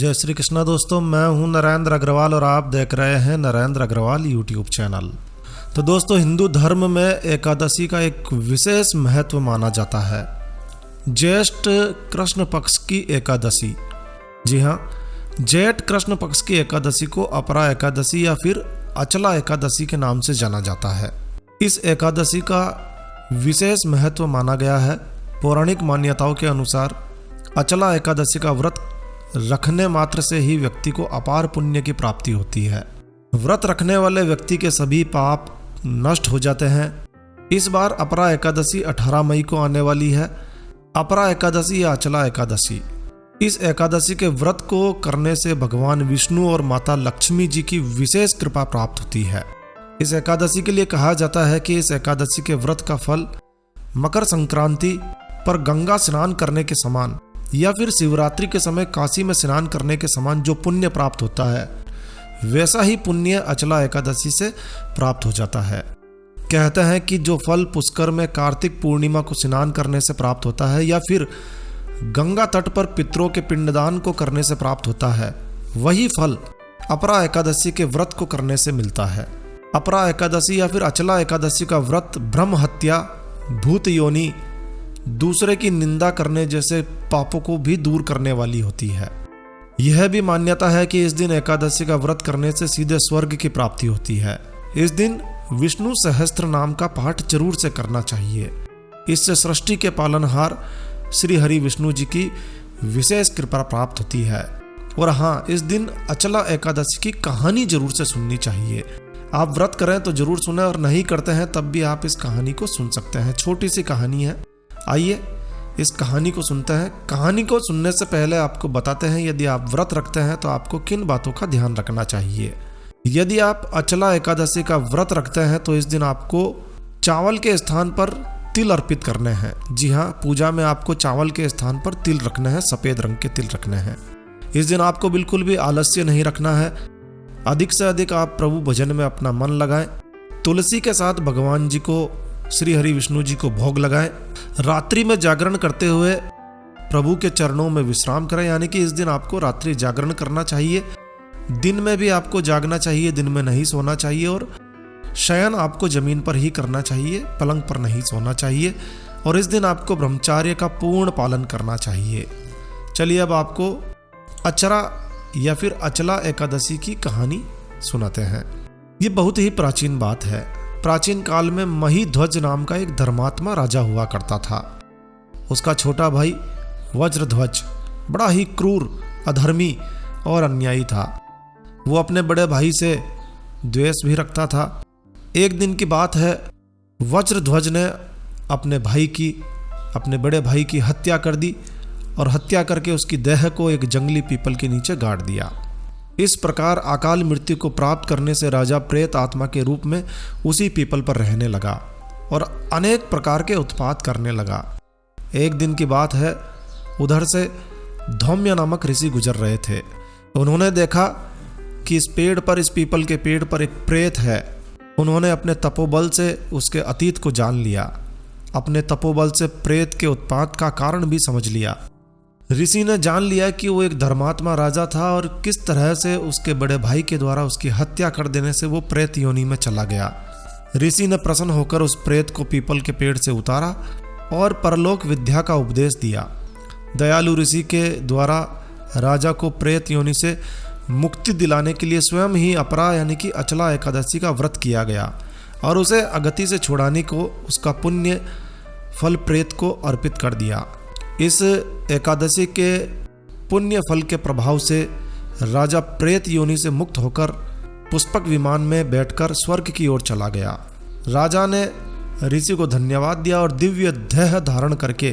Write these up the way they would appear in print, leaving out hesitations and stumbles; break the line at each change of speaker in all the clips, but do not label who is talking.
जय श्री कृष्णा दोस्तों, मैं हूं नरेंद्र अग्रवाल और आप देख रहे हैं नरेंद्र अग्रवाल यूट्यूब चैनल। तो दोस्तों, हिंदू धर्म में एकादशी का एक विशेष महत्व माना जाता है। ज्येष्ठ कृष्ण पक्ष की एकादशी, जी हाँ, जेठ कृष्ण पक्ष की एकादशी को अपरा एकादशी या फिर अचला एकादशी के नाम से जाना जाता है। इस एकादशी का विशेष महत्व माना गया है। पौराणिक मान्यताओं के अनुसार अचला एकादशी का व्रत रखने मात्र से ही व्यक्ति को अपार पुण्य की प्राप्ति होती है। व्रत रखने वाले व्यक्ति के सभी पाप नष्ट हो जाते हैं। इस बार अपरा एकादशी 18 मई को आने वाली है। अपरा एकादशी या अचला एकादशी, इस एकादशी के व्रत को करने से भगवान विष्णु और माता लक्ष्मी जी की विशेष कृपा प्राप्त होती है। इस एकादशी के लिए कहा जाता है कि इस एकादशी के व्रत का फल मकर संक्रांति पर गंगा स्नान करने के समान या फिर शिवरात्रि के समय काशी में स्नान करने के समान जो पुण्य प्राप्त होता है, वैसा ही पुण्य अचला एकादशी से प्राप्त हो जाता है। कहते हैं कि जो फल पुष्कर में कार्तिक पूर्णिमा को स्नान करने से प्राप्त होता है या फिर गंगा तट पर पितरों के पिंडदान को करने से प्राप्त होता है, वही फल अपरा एकादशी के व्रत को करने से मिलता है। अपरा एकादशी या फिर अचला एकादशी का व्रत ब्रह्म हत्या, भूत योनि, दूसरे की निंदा करने जैसे पापों को भी दूर करने वाली होती है। यह भी मान्यता है कि इस दिन एकादशी का व्रत करने से सीधे स्वर्ग की प्राप्ति होती है। इस दिन विष्णु सहस्त्र नाम का पाठ जरूर से करना चाहिए। इससे सृष्टि के पालनहार श्री हरि विष्णु जी की विशेष कृपा प्राप्त होती है। और हाँ, इस दिन अचला एकादशी की कहानी जरूर से सुननी चाहिए। आप व्रत करें तो जरूर सुने और नहीं करते हैं तब भी आप इस कहानी को सुन सकते हैं। छोटी सी कहानी है, आइए इस कहानी को सुनते हैं। कहानी को सुनने से पहले आपको बताते हैं यदि आप व्रत रखते हैं तो आपको किन बातों का ध्यान रखना चाहिए। यदि आप अचला एकादशी का व्रत रखते हैं तो इस दिन आपको चावल के स्थान पर तिल अर्पित करने हैं। जी हाँ, पूजा में आपको चावल के स्थान पर तिल रखने हैं, सफेद रंग के तिल रखने हैं। इस दिन आपको बिल्कुल भी आलस्य नहीं रखना है। अधिक से अधिक आप प्रभु भजन में अपना मन लगाएं। तुलसी के साथ भगवान जी को, श्री हरि विष्णु जी को भोग लगाएं। रात्रि में जागरण करते हुए प्रभु के चरणों में विश्राम करें, यानी कि इस दिन आपको रात्रि जागरण करना चाहिए। दिन में भी आपको जागना चाहिए, दिन में नहीं सोना चाहिए। और शयन आपको जमीन पर ही करना चाहिए, पलंग पर नहीं सोना चाहिए। और इस दिन आपको ब्रह्मचर्य का पूर्ण पालन करना चाहिए। चलिए अब आपको अचरा या फिर अचला एकादशी की कहानी सुनाते हैं। ये बहुत ही प्राचीन बात है। प्राचीन काल में महीध्वज नाम का एक धर्मात्मा राजा हुआ करता था। उसका छोटा भाई वज्रध्वज बड़ा ही क्रूर, अधर्मी और अन्यायी था। वो अपने बड़े भाई से द्वेष भी रखता था। एक दिन की बात है, वज्रध्वज ने अपने बड़े भाई की हत्या कर दी और हत्या करके उसकी देह को एक जंगली पीपल के नीचे गाड़ दिया। इस प्रकार अकाल मृत्यु को प्राप्त करने से राजा प्रेत आत्मा के रूप में उसी पीपल पर रहने लगा और अनेक प्रकार के उत्पात करने लगा। एक दिन की बात है, उधर से धौम्य नामक ऋषि गुजर रहे थे। उन्होंने देखा कि इस पीपल के पेड़ पर एक प्रेत है। उन्होंने अपने तपोबल से उसके अतीत को जान लिया। अपने तपोबल से प्रेत के उत्पात का कारण भी समझ लिया। ऋषि ने जान लिया कि वो एक धर्मात्मा राजा था और किस तरह से उसके बड़े भाई के द्वारा उसकी हत्या कर देने से वो प्रेत योनि में चला गया। ऋषि ने प्रसन्न होकर उस प्रेत को पीपल के पेड़ से उतारा और परलोक विद्या का उपदेश दिया। दयालु ऋषि के द्वारा राजा को प्रेत योनि से मुक्ति दिलाने के लिए स्वयं ही अपरा यानी कि अचला एकादशी का व्रत किया गया और उसे अगति से छुड़ाने को उसका पुण्य फल प्रेत को अर्पित कर दिया। इस एकादशी के पुण्य फल के प्रभाव से राजा प्रेत योनि से मुक्त होकर पुष्पक विमान में बैठकर स्वर्ग की ओर चला गया। राजा ने ऋषि को धन्यवाद दिया और दिव्य देह धारण करके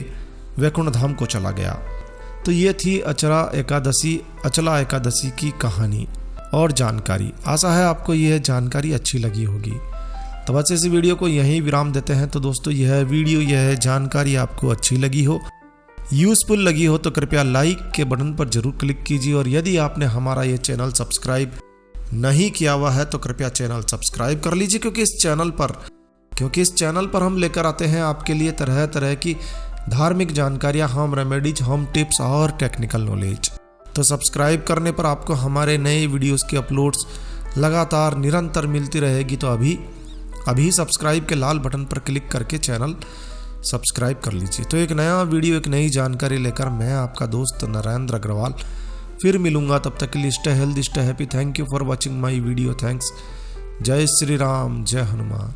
वैकुंठ धाम को चला गया। तो ये थी अचला एकादशी की कहानी और जानकारी। आशा है आपको यह जानकारी अच्छी लगी होगी। तो बस इस वीडियो को यहीं विराम देते हैं। तो दोस्तों, यह जानकारी आपको अच्छी लगी हो, यूजफुल लगी हो तो कृपया लाइक के बटन पर जरूर क्लिक कीजिए। और यदि आपने हमारा ये चैनल सब्सक्राइब नहीं किया हुआ है तो कृपया चैनल सब्सक्राइब कर लीजिए, क्योंकि इस चैनल पर हम लेकर आते हैं आपके लिए तरह तरह की धार्मिक जानकारियाँ, होम रेमेडीज, होम टिप्स और टेक्निकल नॉलेज। तो सब्सक्राइब करने पर आपको हमारे नए वीडियोस की अपलोड्स लगातार निरंतर मिलती रहेगी। तो अभी सब्सक्राइब के लाल बटन पर क्लिक करके चैनल सब्सक्राइब कर लीजिए। तो एक नया वीडियो, एक नई जानकारी लेकर मैं आपका दोस्त नरेंद्र अग्रवाल फिर मिलूंगा। तब तक के लिए stay healthy, stay happy. Thank you for watching my video. Thanks. जय श्री राम, जय हनुमान।